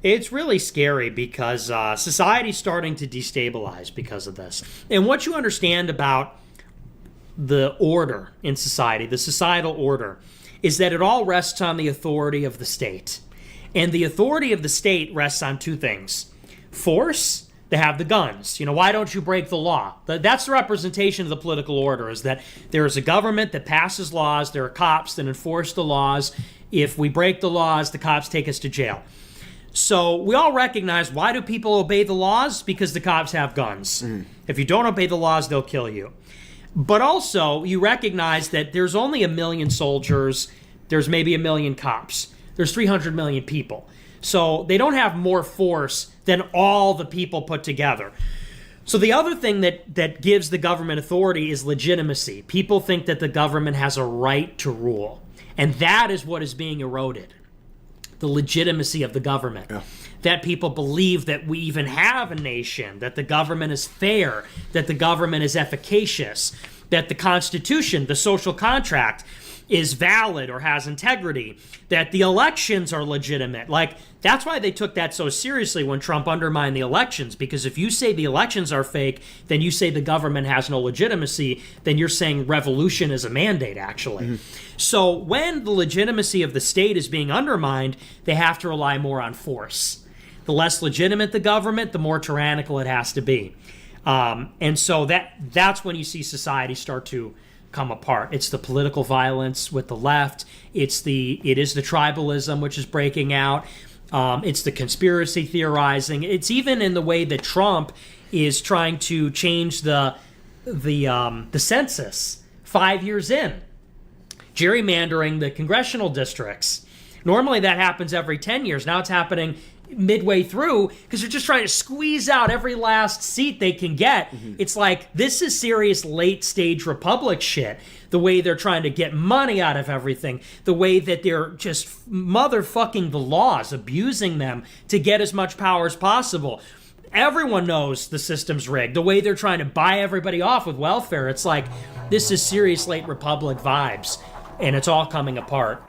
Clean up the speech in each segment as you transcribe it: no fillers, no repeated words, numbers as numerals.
It's really scary because society's starting to destabilize because of this. And what you understand about the order in society, the societal order, is that it all rests on the authority of the state. And the authority of the state rests on two things. Force, they have the guns. Why don't you break the law? That's the representation of the political order, is that there is a government that passes laws, there are cops that enforce the laws. If we break the laws, the cops take us to jail. So we all recognize, why do people obey the laws? Because the cops have guns. If you don't obey the laws, they'll kill you. But also, you recognize that there's only 1 million soldiers, there's maybe 1 million cops, there's 300 million people. So they don't have more force than all the people put together. So the other thing that gives the government authority is legitimacy. People think that the government has a right to rule. And that is what is being eroded. The legitimacy of the government. Yeah. That people believe that we even have a nation, that the government is fair, that the government is efficacious, that the Constitution, the social contract, is valid or has integrity, that the elections are legitimate. That's why they took that so seriously when Trump undermined the elections, because if you say the elections are fake, then you say the government has no legitimacy, then you're saying revolution is a mandate, actually. So when the legitimacy of the state is being undermined, they have to rely more on force. The less legitimate the government, the more tyrannical it has to be. And so that's when you see society start to come apart. It's the political violence with the left. It is the tribalism which is breaking out. It's the conspiracy theorizing. It's even in the way that Trump is trying to change the census 5 years in, gerrymandering the congressional districts. Normally that happens every 10 years. Now it's happening midway through because they're just trying to squeeze out every last seat they can get. It's like, this is serious late stage republic shit. The way they're trying to get money out of everything, the way that they're just motherfucking the laws, abusing them to get as much power as possible. Everyone knows the system's rigged. The way they're trying to buy everybody off with welfare, it's like, this is serious late republic vibes, and it's all coming apart.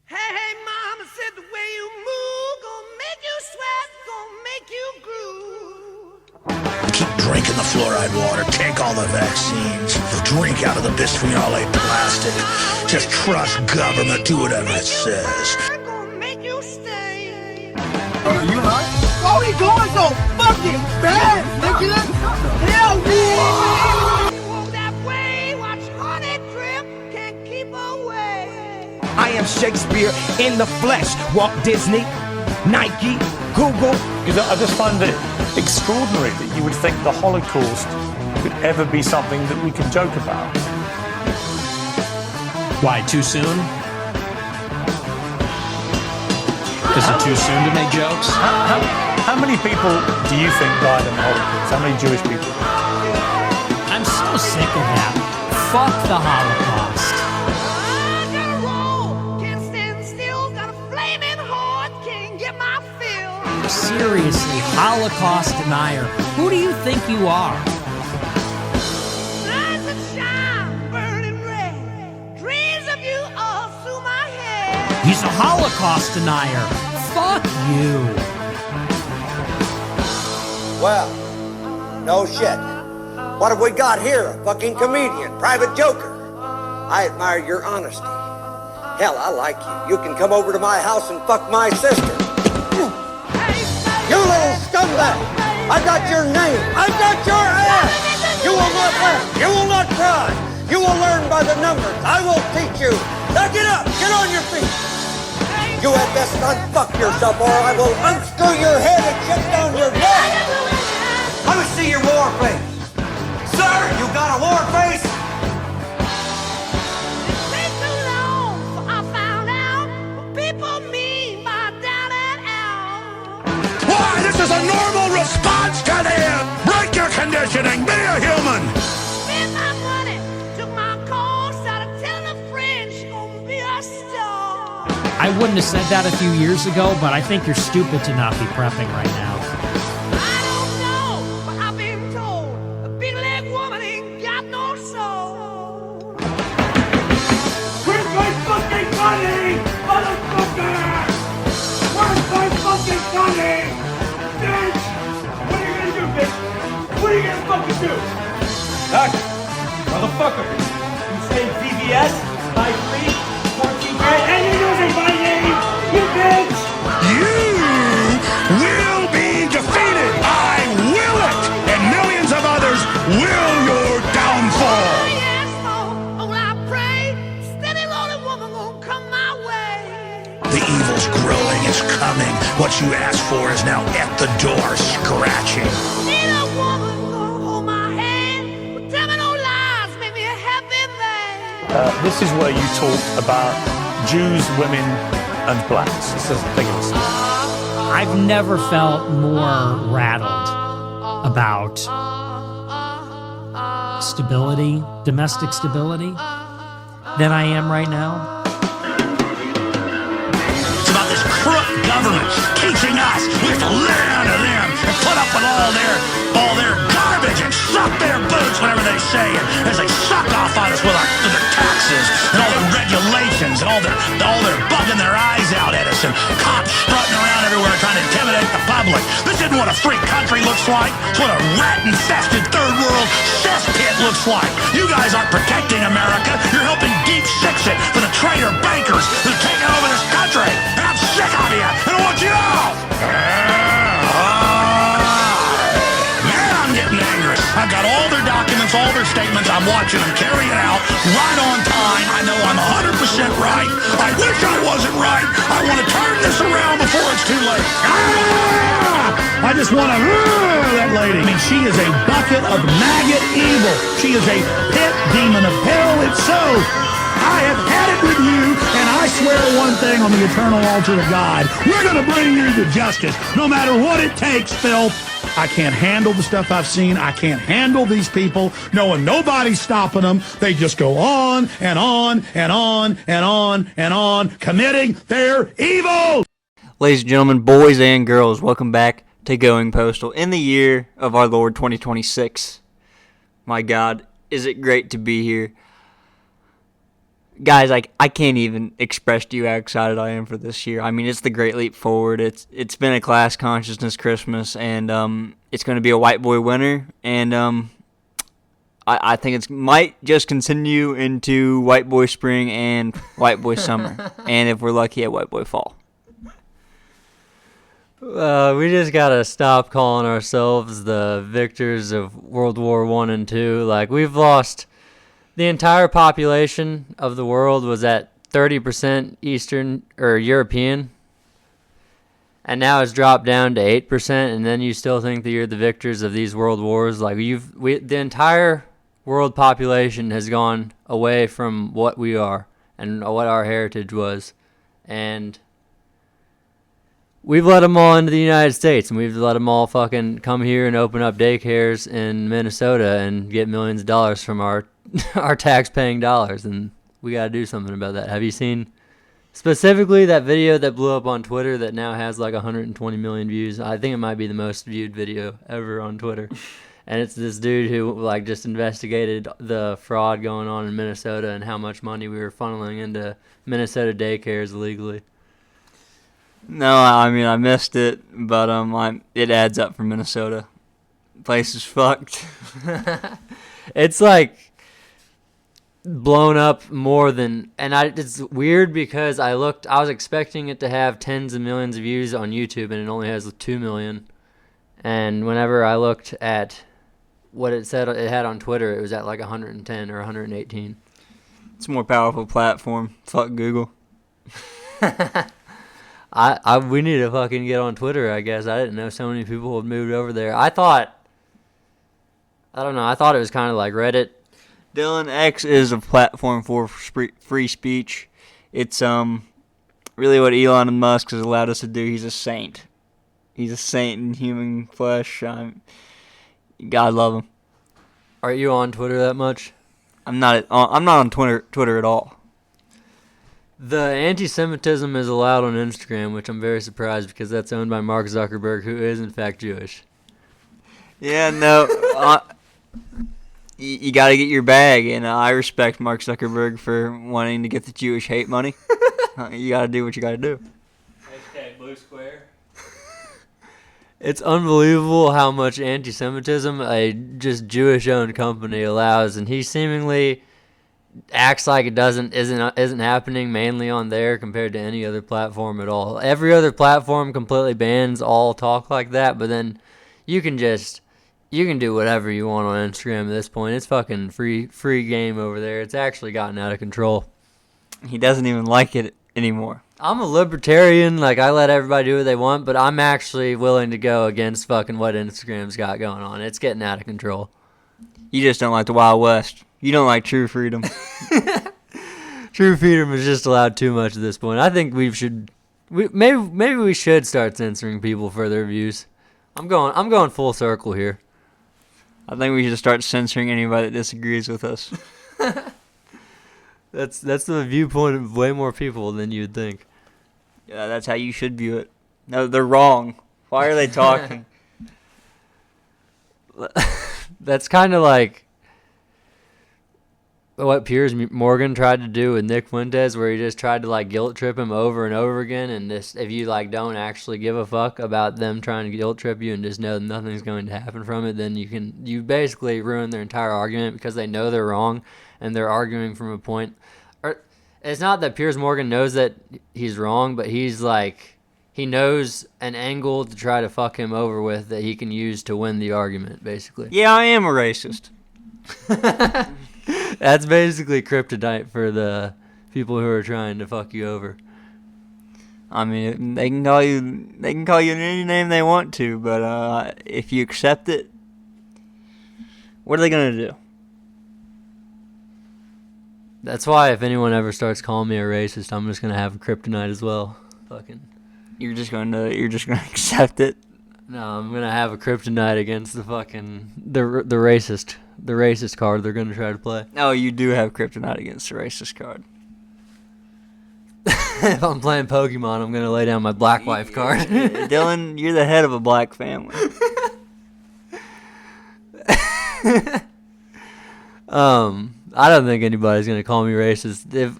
Hey, mama said the way you move gonna make you sweat, gonna make you groove. Keep drinking the fluoride water, take all the vaccines, drink out of the bisphenol A plastic. Just trust government, do whatever it says. Gonna make you stay. Are you high? Oh, he going so fucking fast, nigga! Hell yeah! You walk that way, watch honey drip, can't keep away. I am Shakespeare in the flesh. Walt Disney, Nike, Google. Because I just find it extraordinary that you would think the Holocaust could ever be something that we could joke about. Why, too soon? Is it too soon to make jokes? How many people do you think died in the Holocaust? How many Jewish people? I'm so sick of that. Fuck the Holocaust. I gotta roll, can't stand still, got a flaming heart, can't get my fill. Seriously, Holocaust denier. Who do you think you are? Lights that shine, burning red, dreams of you all through my head. He's a Holocaust denier. Fuck you. Well, no shit. What have we got here? A fucking comedian, private joker. I admire your honesty. Hell, I like you. You can come over to my house and fuck my sister. You little scumbag! I got your name. I got your ass. You will not laugh. You will not cry. You will learn by the numbers. I will teach you. Now get up. Get on your feet. You had best unfuck yourself or I will unscrew your head and shut down your neck. Let me see your war face. Sir, you got a war face? It's been too long, for I found out what people mean by down and out. Why, this is a normal response to them! Break your conditioning, be a human! Spent my money, took my course, out of telling a friend she gonna be a star. I wouldn't have said that a few years ago, but I think you're stupid to not be prepping right now. I don't know, but I've been told a big leg woman ain't got no soul. Where's my fucking money, motherfucker? Where's my fucking My name, bitch! What are you gonna do, bitch? What are you gonna fucking do? Doc, motherfucker, you say VBS, high free, 14 grand, and you're using my name, you bitch! You will be defeated! I will it! And millions of others will your downfall! Yes, oh, when I pray, steady lonely woman won't come my way. The evil's growing, it's coming. What you asked for is now at the door, scratching. Need a woman gonna hold my hand, but tell me no lies, make me a happy man. This is where you talk about Jews, women, and blacks. It's a thing of the I've never felt more rattled about stability, domestic stability, than I am right now. It's about this crook government teaching us we have to listen to them and put up with all their garbage and suck their boots whenever they say it, as they suck off on us with their taxes and all their regulations and all their bugging their eyes out at us and cops strutting around everywhere trying to intimidate the public. This isn't what a free country looks like. It's what a rat-infested third world cesspit looks like. You guys aren't protecting America. You're helping deep six it for the traitor bankers that are taking over this country. And I'm sick of you. And I want you out. Man, I'm getting angry. I've got all their documents, all their statements. I'm watching them carry it out right on time. I know I'm 100% right. I wish I wasn't right. I want to turn this around before it's too late. I just want to, that lady. I mean, she is a bucket of maggot evil. She is a pit demon of hell. It's so. I have had it with you, and I swear one thing on the eternal altar of God. We're going to bring you to justice, no matter what it takes, Phil. I can't handle the stuff I've seen. I can't handle these people, knowing nobody's stopping them. They just go on and on and on and on and on, committing their evil. Ladies and gentlemen, boys and girls, welcome back to Going Postal in the year of our Lord 2026. My God, is it great to be here. Guys, I can't even express to you how excited I am for this year. I mean, it's the great leap forward. It's been a class consciousness Christmas, and it's going to be a white boy winter, and I think it might just continue into white boy spring and white boy summer, and if we're lucky, a white boy fall. We just gotta stop calling ourselves the victors of World War I and II. Like, we've lost. The entire population of the world was at 30% Eastern or European, and now it's dropped down to 8%. And then you still think that you're the victors of these world wars? Like, the entire world population has gone away from what we are and what our heritage was, and we've let them all into the United States, and we've let them all fucking come here and open up daycares in Minnesota and get millions of dollars from our tax-paying dollars, and we got to do something about that. Have you seen specifically that video that blew up on Twitter that now has like 120 million views? I think it might be the most viewed video ever on Twitter. And it's this dude who like just investigated the fraud going on in Minnesota and how much money we were funneling into Minnesota daycares illegally. No, I mean, I missed it, but it adds up for Minnesota. Place is fucked. It's like blown up more than, and it's weird because I was expecting it to have tens of millions of views on YouTube, and it only has 2 million. And whenever I looked at what it said it had on Twitter, it was at like 110 or 118. It's a more powerful platform. Fuck Google. We need to fucking get on Twitter, I guess. I didn't know so many people had moved over there. I thought it was kind of like Reddit. Dylan, X is a platform for free speech. It's really what Elon Musk has allowed us to do. He's a saint. He's a saint in human flesh. God love him. Are you on Twitter that much? I'm not on Twitter at all. The anti-Semitism is allowed on Instagram, which I'm very surprised because that's owned by Mark Zuckerberg, who is in fact Jewish. Yeah, no. You got to get your bag, and I respect Mark Zuckerberg for wanting to get the Jewish hate money. You got to do what you got to do. Hashtag blue square. It's unbelievable how much anti-Semitism a just Jewish-owned company allows, and he seemingly acts like it isn't happening mainly on there compared to any other platform at all. Every other platform completely bans all talk like that, but then you can do whatever you want on Instagram at this point. It's fucking free game over there. It's actually gotten out of control. He doesn't even like it anymore. I'm a libertarian, like I let everybody do what they want, but I'm actually willing to go against fucking what Instagram's got going on. It's getting out of control. You just don't like the Wild West. You don't like true freedom. True freedom is just allowed too much at this point. I think maybe we should start censoring people for their views. I'm going full circle here. I think we should start censoring anybody that disagrees with us. That's the viewpoint of way more people than you'd think. Yeah, that's how you should view it. No, they're wrong. Why are they talking? That's kind of like what Piers Morgan tried to do with Nick Fuentes, where he just tried to like guilt trip him over and over again, and just if you like don't actually give a fuck about them trying to guilt trip you and just know nothing's going to happen from it, then you basically ruin their entire argument because they know they're wrong and they're arguing from a point. Or it's not that Piers Morgan knows that he's wrong, but he knows an angle to try to fuck him over with that he can use to win the argument, basically. Yeah, I am a racist. That's basically kryptonite for the people who are trying to fuck you over. I mean, they can call you any name they want to, but if you accept it, what are they gonna do? That's why if anyone ever starts calling me a racist, I'm just gonna have a kryptonite as well. Fucking. You're just gonna accept it. No, I'm gonna have a kryptonite against the fucking the racist card they're gonna try to play. No, you do have kryptonite against the racist card. If I'm playing Pokemon, I'm gonna lay down my black wife card. Dylan, you're the head of a black family. I don't think anybody's gonna call me racist. If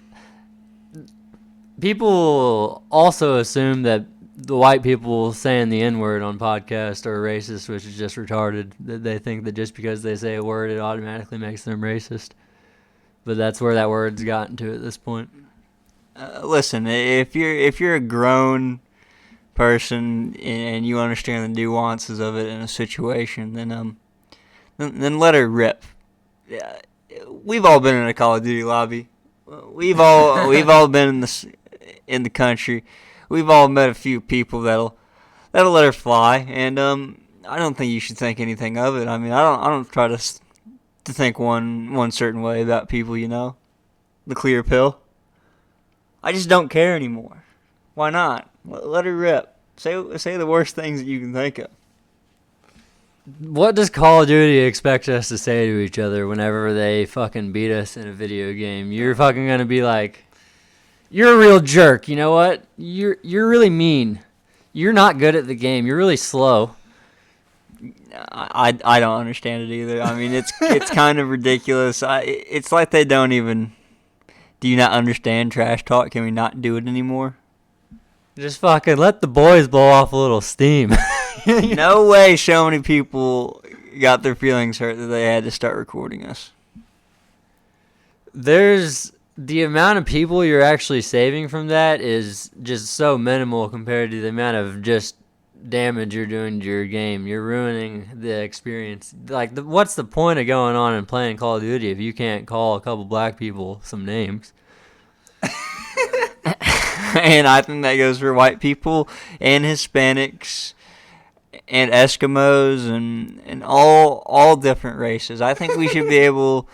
people also assume that the white people saying the N-word on podcast are racist, which is just retarded. That they think that just because they say a word, it automatically makes them racist. But that's where that word's gotten to at this point. Listen, if you're a grown person and you understand the nuances of it in a situation, then let her rip. We've all been in a Call of Duty lobby. We've all been in the country. We've all met a few people that'll let her fly, and I don't think you should think anything of it. I mean, I don't try to think one certain way about people, you know, the clear pill. I just don't care anymore. Why not? Let her rip. Say the worst things that you can think of. What does Call of Duty expect us to say to each other whenever they fucking beat us in a video game? You're fucking gonna be like, you're a real jerk. You know what? You're really mean. You're not good at the game. You're really slow. I don't understand it either. I mean, it's kind of ridiculous. It's like they don't even. Do you not understand trash talk? Can we not do it anymore? Just fucking let the boys blow off a little steam. No way so many people got their feelings hurt that they had to start recording us. There's the amount of people you're actually saving from that is just so minimal compared to the amount of just damage you're doing to your game. You're ruining the experience. Like, what's the point of going on and playing Call of Duty if you can't call a couple black people some names? And I think that goes for white people and Hispanics and Eskimos and all different races. I think we should be able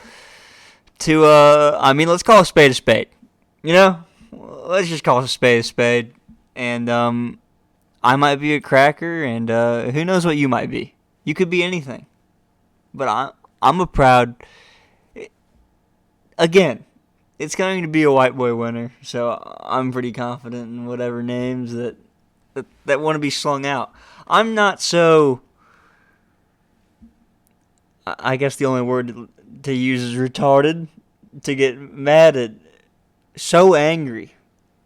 to, let's call a spade, you know? Let's just call a spade. And, I might be a cracker, and, who knows what you might be. You could be anything. But I'm a proud, again, it's going to be a white boy winner, so I'm pretty confident in whatever names that want to be slung out. I'm not so, I guess the only word to use is retarded, to get mad at, so angry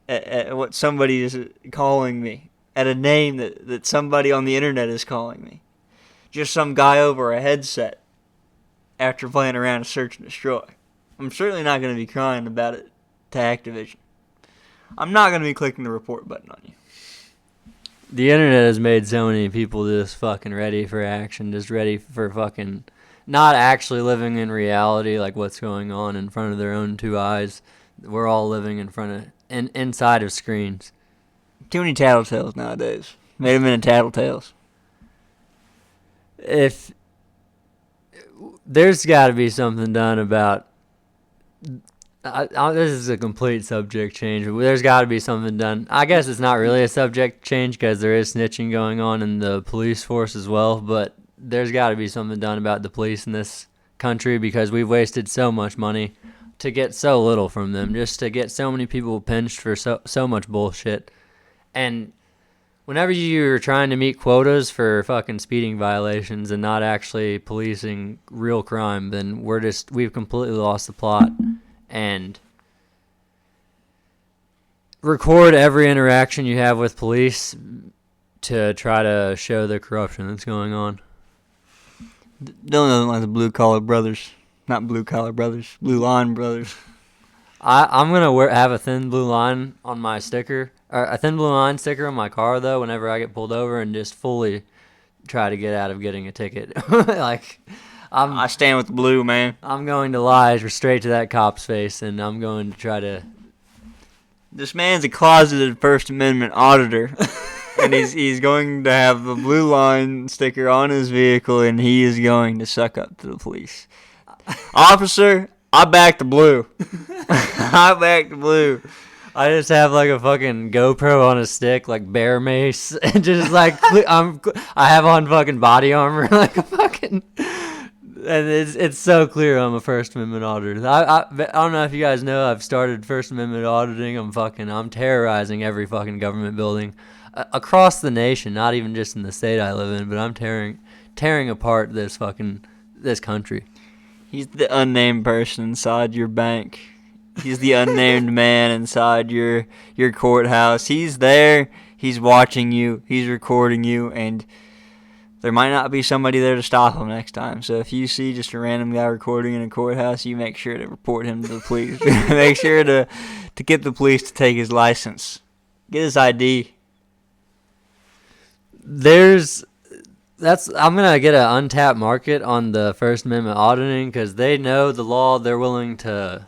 at what somebody is calling me. at a name that somebody on the internet is calling me. Just some guy over a headset after playing around a search and destroy. I'm certainly not going to be crying about it to Activision. I'm not going to be clicking the report button on you. The internet has made so many people just fucking ready for action, just ready for fucking not actually living in reality, like what's going on in front of their own two eyes. We're all living inside of screens. Too many tattletales nowadays. Made them into tattletales. If there's got to be something done about this is a complete subject change. There's got to be something done. I guess it's not really a subject change because there is snitching going on in the police force as well, but there's got to be something done about the police in this country because we've wasted so much money to get so little from them, just to get so many people pinched for so much bullshit. And whenever you're trying to meet quotas for fucking speeding violations and not actually policing real crime, then we've completely lost the plot. And record every interaction you have with police to try to show the corruption that's going on. Dylan doesn't like the blue-collar brothers. Not blue-collar brothers. Blue-line brothers. I'm going to have a thin blue line on my sticker. Or a thin blue line sticker on my car, though, whenever I get pulled over and just fully try to get out of getting a ticket. I stand with the blue, man. I'm going to lie straight to that cop's face, and I'm going to try to... This man's a closeted First Amendment auditor, and he's going to have the blue line sticker on his vehicle, and he is going to suck up to the police. Officer, I back the blue. I back the blue. I just have like a fucking GoPro on a stick, like bear mace, and just like I have on fucking body armor, like a fucking... And it's so clear I'm a First Amendment auditor. I don't know if you guys know, I've started First Amendment auditing. I'm terrorizing every fucking government building across the nation, not even just in the state I live in, but I'm tearing apart this country. He's the unnamed person inside your bank. He's the unnamed man inside your courthouse. He's there. He's watching you. He's recording you, and there might not be somebody there to stop him next time. So if you see just a random guy recording in a courthouse, you make sure to report him to the police. Make sure to get the police to take his license. Get his ID. I'm going to get an untapped market on the First Amendment auditing because they know the law. They're willing to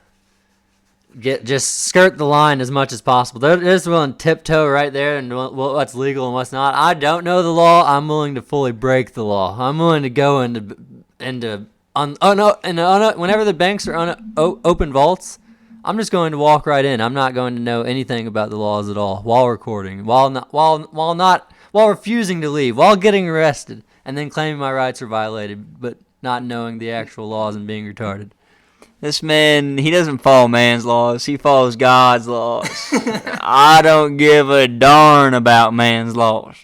just skirt the line as much as possible. They're just willing to tiptoe right there and what's legal and what's not. I don't know the law. I'm willing to fully break the law. I'm willing to go whenever the banks are open vaults, I'm just going to walk right in. I'm not going to know anything about the laws at all while recording, while refusing to leave, while getting arrested, and then claiming my rights are violated, but not knowing the actual laws and being retarded. This man, he doesn't follow man's laws. He follows God's laws. I don't give a darn about man's laws.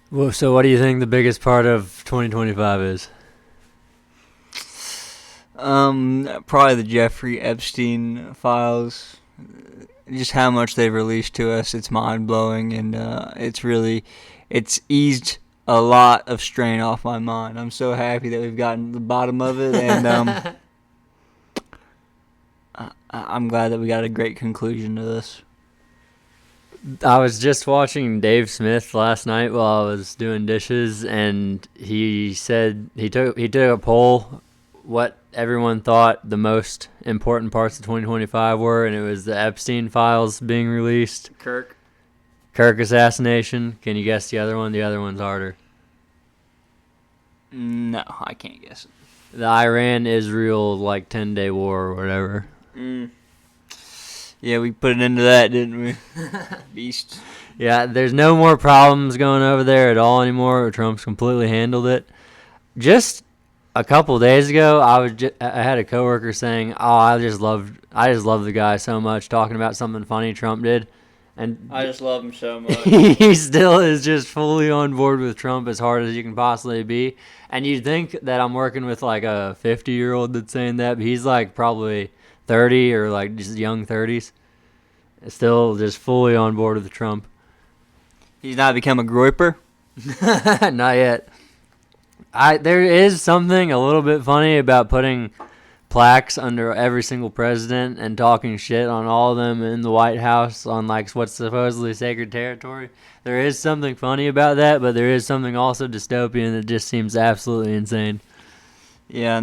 Well, so what do you think the biggest part of 2025 is? Probably the Jeffrey Epstein files. Just how much they've released to us, it's mind-blowing, and it's eased a lot of strain off my mind. I'm so happy that we've gotten to the bottom of it, and I'm glad that we got a great conclusion to this. I was just watching Dave Smith last night while I was doing dishes, and he said he took a poll what everyone thought the most important parts of 2025 were, and it was the Epstein files being released. Kirk assassination. Can you guess the other one? The other one's harder. No, I can't guess it. The Iran-Israel 10-day war or whatever. Yeah, we put an end to that, didn't we? Beast. Yeah, there's no more problems going over there at all anymore. Trump's completely handled it. Just a couple days ago, I had a coworker saying, "Oh, I just love the guy so much," talking about something funny Trump did, and I just love him so much. He still is just fully on board with Trump as hard as you can possibly be. And you'd think that I'm working with a 50-year-old that's saying that, but he's probably 30 or like just young 30s. Still just fully on board with Trump. He's not become a groiper? Not yet. There is something a little bit funny about putting plaques under every single president and talking shit on all of them in the White House on like what's supposedly sacred territory. There is something funny about that, but there is something also dystopian that just seems absolutely insane. Yeah,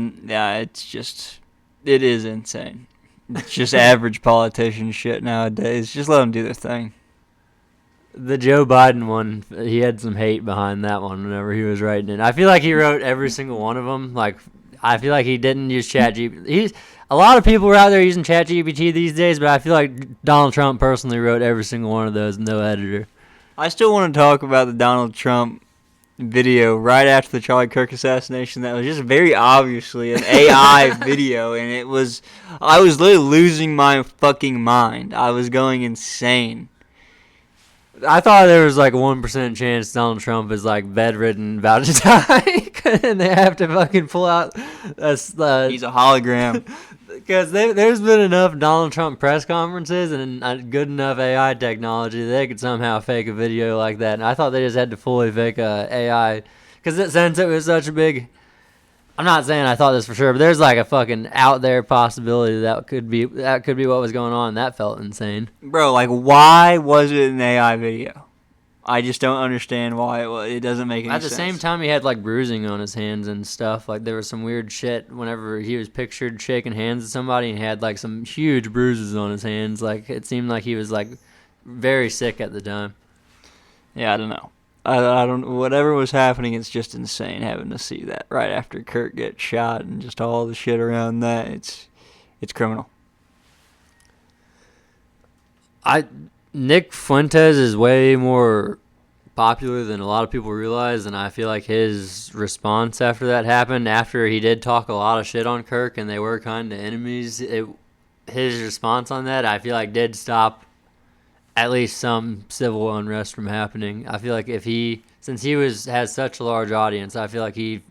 it is insane. It's just average politician shit nowadays. Just let them do their thing. The Joe Biden one, he had some hate behind that one whenever he was writing it. I feel like he wrote every single one of them. Like, I feel like he didn't use ChatGPT. A lot of people are out there using ChatGPT these days, but I feel like Donald Trump personally wrote every single one of those, no editor. I still want to talk about the Donald Trump video right after the Charlie Kirk assassination that was just very obviously an AI video, and I was literally losing my fucking mind. I was going insane. I thought there was like a 1% chance Donald Trump is like bedridden, about to die, and they have to fucking pull out. He's a hologram. Because there's been enough Donald Trump press conferences and good enough AI technology that they could somehow fake a video like that. And I thought they just had to fully fake a AI. Because since it was such a big... I'm not saying I thought this for sure, but there's like a fucking out there possibility that could be what was going on. That felt insane. Bro, like, why was it an AI video? I just don't understand why it doesn't make any sense. At the same time, he had like bruising on his hands and stuff. Like there was some weird shit whenever he was pictured shaking hands with somebody, and he had like some huge bruises on his hands. Like it seemed like he was like very sick at the time. Yeah, I don't know. I don't. Whatever was happening, it's just insane having to see that right after Kurt gets shot and just all the shit around that. It's criminal. Nick Fuentes is way more popular than a lot of people realize, and I feel like his response after that happened, after he did talk a lot of shit on Kirk and they were kind of enemies, his response on that, I feel like did stop at least some civil unrest from happening. I feel like since he has such a large audience, I feel like he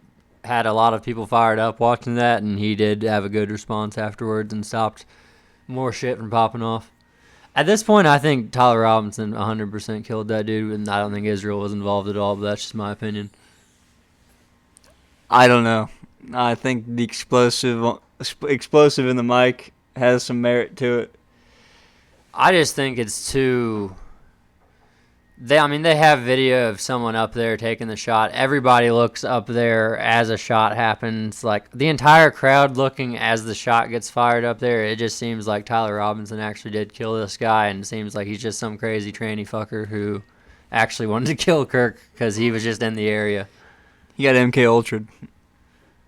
had a lot of people fired up watching that, and he did have a good response afterwards and stopped more shit from popping off. At this point, I think Tyler Robinson 100% killed that dude, and I don't think Israel was involved at all, but that's just my opinion. I don't know. I think the explosive in the mic has some merit to it. I just think it's too... They have video of someone up there taking the shot. Everybody looks up there as a shot happens. Like, the entire crowd looking as the shot gets fired up there. It just seems like Tyler Robinson actually did kill this guy, and it seems like he's just some crazy tranny fucker who actually wanted to kill Kirk because he was just in the area. He got MK Ultra'd.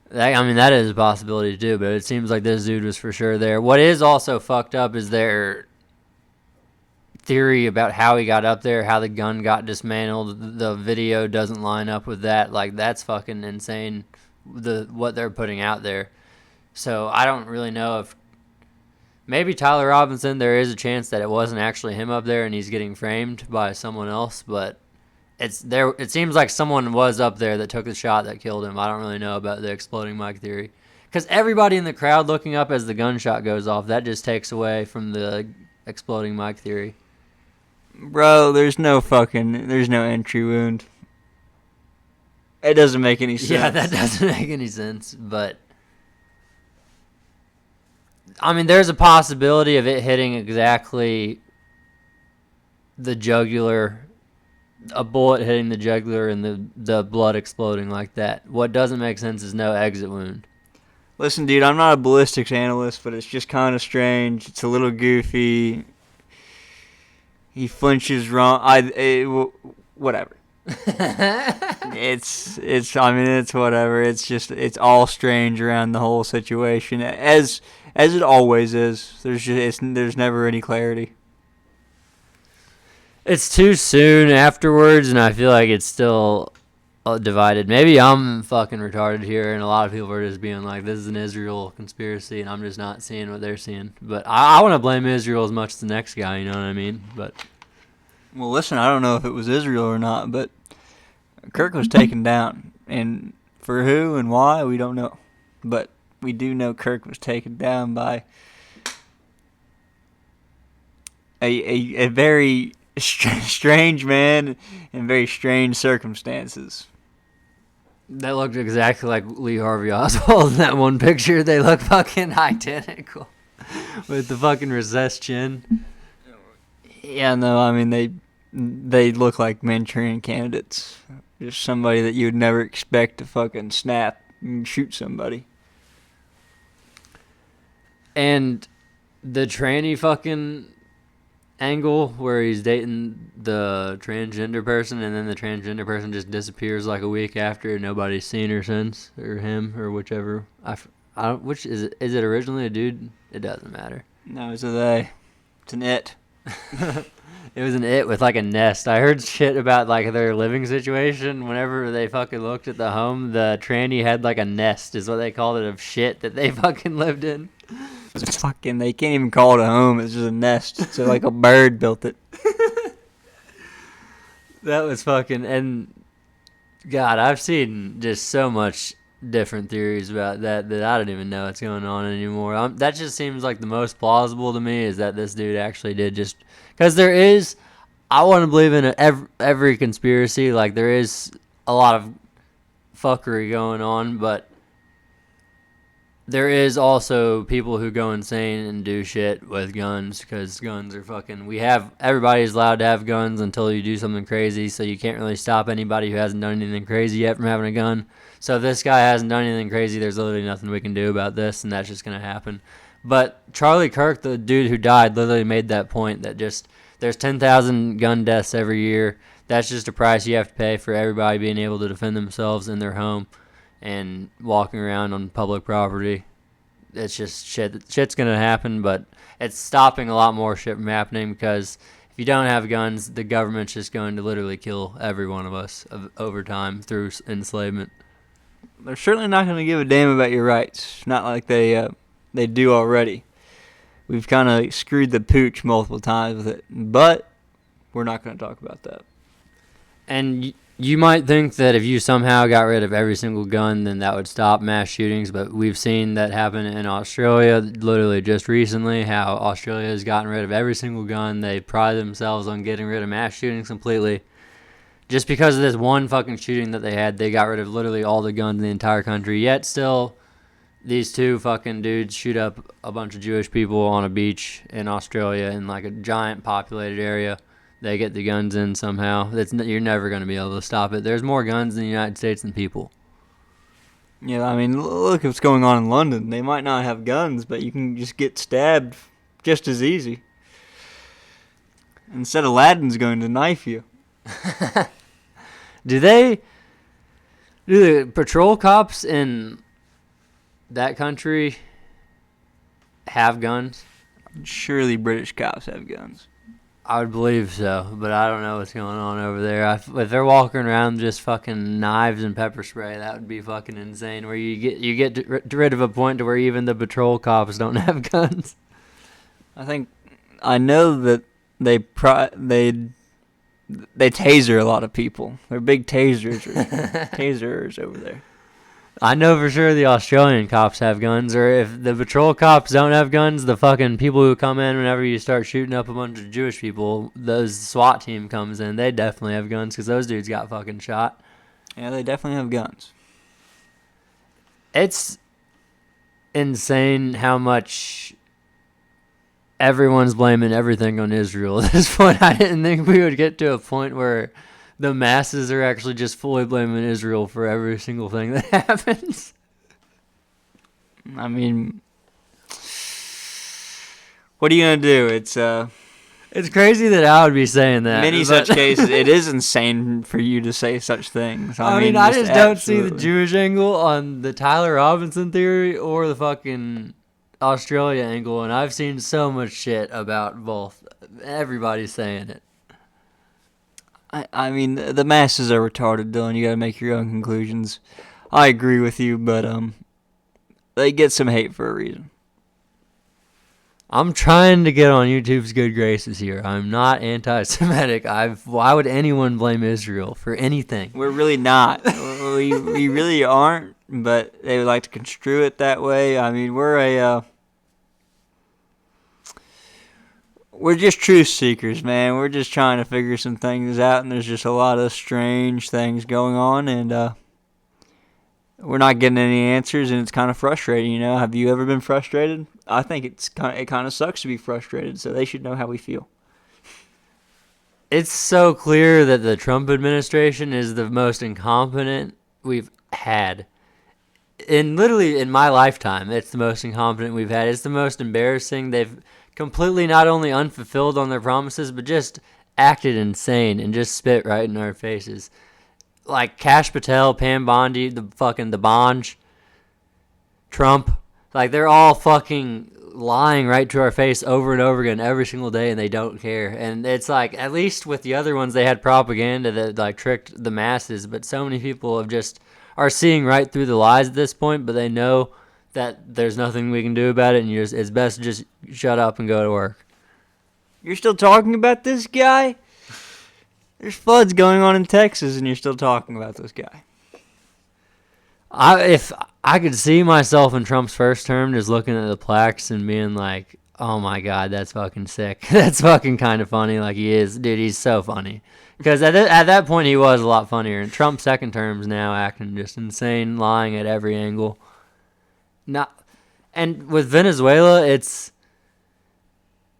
That is a possibility too, but it seems like this dude was for sure there. What is also fucked up is their theory about how he got up there, how the gun got dismantled. The video doesn't line up with that. Like, that's fucking insane, what they're putting out there. So I don't really know if maybe Tyler Robinson, there is a chance that it wasn't actually him up there and he's getting framed by someone else, but it seems like someone was up there that took the shot that killed him. I don't really know about the exploding mic theory, because everybody in the crowd looking up as the gunshot goes off, that just takes away from the exploding mic theory. Bro, there's no entry wound. It doesn't make any sense. Yeah, that doesn't make any sense, but there's a possibility of it hitting exactly the jugular, a bullet hitting the jugular and the blood exploding like that. What doesn't make sense is no exit wound. Listen, dude, I'm not a ballistics analyst, but it's just kind of strange. It's a little goofy. He flinches wrong. Whatever. It's whatever. It's all strange around the whole situation, as it always is. There's never any clarity. It's too soon afterwards, and I feel like it's still divided. Maybe I'm fucking retarded here, and a lot of people are just being like, this is an Israel conspiracy, and I'm just not seeing what they're seeing. But I want to blame Israel as much as the next guy, you know what I mean? But well, listen, I don't know if it was Israel or not, but Kirk was taken down, and for who and why, we don't know. But we do know Kirk was taken down by a very strange man in very strange circumstances. That looked exactly like Lee Harvey Oswald in that one picture. They look fucking identical with the fucking recessed chin. Yeah, no, I mean they look like Manchurian candidates. Just somebody that you would never expect to fucking snap and shoot somebody. And the tranny fucking angle where he's dating the transgender person and then the transgender person just disappears like a week after and nobody's seen her since, or him, or whichever. I don't, which is it? Is it originally a dude? It doesn't matter. No, it's a they. It's an it. It was an it with like a nest. I heard shit about like their living situation. Whenever they fucking looked at the home, the tranny had like a nest, is what they called it, of shit that they fucking lived in. It's fucking, they can't even call it a home. It's just a nest. So like a bird built it. That was fucking, and God, I've seen just so much different theories about that I don't even know what's going on anymore. That just seems like the most plausible to me, is that this dude actually did just, because there is, I want to believe in every conspiracy. Like there is a lot of fuckery going on, but there is also people who go insane and do shit with guns, because guns are fucking, everybody's allowed to have guns until you do something crazy, so you can't really stop anybody who hasn't done anything crazy yet from having a gun. So if this guy hasn't done anything crazy, there's literally nothing we can do about this, and that's just going to happen. But Charlie Kirk, the dude who died, literally made that point that just, there's 10,000 gun deaths every year. That's just a price you have to pay for everybody being able to defend themselves in their home and walking around on public property. It's just shit's gonna happen, but it's stopping a lot more shit from happening, because if you don't have guns, the government's just going to literally kill every one of us over time through enslavement. They're certainly not going to give a damn about your rights. Not like they do already. We've kind of screwed the pooch multiple times with it, but we're not going to talk about that. And you might think that if you somehow got rid of every single gun, then that would stop mass shootings, but we've seen that happen in Australia literally just recently, how Australia has gotten rid of every single gun. They pride themselves on getting rid of mass shootings completely. Just because of this one fucking shooting that they had, they got rid of literally all the guns in the entire country. Yet still, these two fucking dudes shoot up a bunch of Jewish people on a beach in Australia in like a giant populated area. They get the guns in somehow. You're never going to be able to stop it. There's more guns in the United States than people. Yeah, I mean, look what's going on in London. They might not have guns, but you can just get stabbed just as easy. Instead, Aladdin's going to knife you. Do the patrol cops in that country have guns? Surely British cops have guns. I would believe so, but I don't know what's going on over there. If they're walking around just fucking knives and pepper spray, that would be fucking insane. Where you get rid of a point to where even the patrol cops don't have guns. I know that they taser a lot of people. They're big taserers over there. I know for sure the Australian cops have guns, or if the patrol cops don't have guns, the fucking people who come in whenever you start shooting up a bunch of Jewish people, those SWAT team comes in, they definitely have guns, because those dudes got fucking shot. Yeah, they definitely have guns. It's insane how much everyone's blaming everything on Israel at this point. I didn't think we would get to a point where the masses are actually just fully blaming Israel for every single thing that happens. I mean, what are you going to do? It's crazy that I would be saying that. In many such cases, it is insane for you to say such things. I mean, I just don't see the Jewish angle on the Tyler Robinson theory or the fucking Australia angle, and I've seen so much shit about both. Everybody's saying it. I mean, the masses are retarded, Dylan. You gotta make your own conclusions. I agree with you, but they get some hate for a reason. I'm trying to get on YouTube's good graces here. I'm not anti-Semitic. Why would anyone blame Israel for anything? We're really not. we really aren't, but they would like to construe it that way. I mean, we're We're just truth seekers, man. We're just trying to figure some things out, and there's just a lot of strange things going on, and we're not getting any answers, and it's kind of frustrating, you know? Have you ever been frustrated? I think it kind of sucks to be frustrated, so they should know how we feel. It's so clear that the Trump administration is the most incompetent we've had. Literally in my lifetime, it's the most incompetent we've had. It's the most embarrassing. They've completely not only unfulfilled on their promises, but just acted insane and just spit right in our faces. Like Kash Patel, Pam Bondi, the Bonge, Trump. Like, they're all fucking lying right to our face over and over again every single day, and they don't care. And it's like, at least with the other ones, they had propaganda that like tricked the masses, but so many people are seeing right through the lies at this point, but they know that there's nothing we can do about it, and it's best to just shut up and go to work. You're still talking about this guy? There's floods going on in Texas, and you're still talking about this guy. If I could see myself in Trump's first term just looking at the plaques and being like, oh my God, that's fucking sick. That's fucking kind of funny. Like, he is. Dude, he's so funny. Because at that point, he was a lot funnier. And Trump's second term's now acting just insane, lying at every angle. And with Venezuela, it's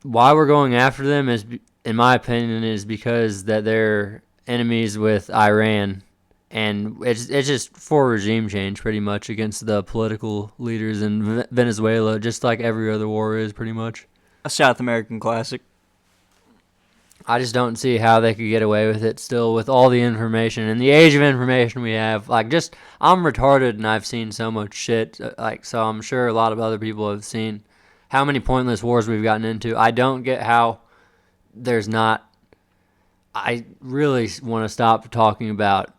why we're going after them is, in my opinion, is because that they're enemies with Iran. And it's just for regime change, pretty much, against the political leaders in Venezuela, just like every other war is, pretty much. A South American classic. I just don't see how they could get away with it still with all the information and the age of information we have. Like, just, I'm retarded and I've seen so much shit. Like, so I'm sure a lot of other people have seen how many pointless wars we've gotten into. I don't get how there's not. I really want to stop talking about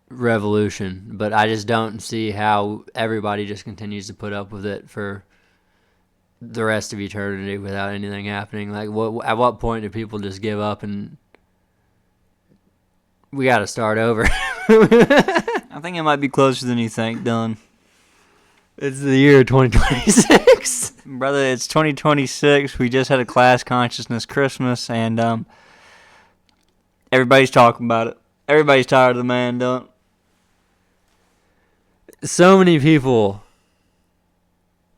revolution, but I just don't see how everybody just continues to put up with it for the rest of eternity without anything happening. Like, at what point do people just give up and we got to start over? I think it might be closer than you think, Dylan. It's the year 2026. Brother, it's 2026. We just had a class consciousness Christmas, and everybody's talking about it. Everybody's tired of the man, Dylan. So many people.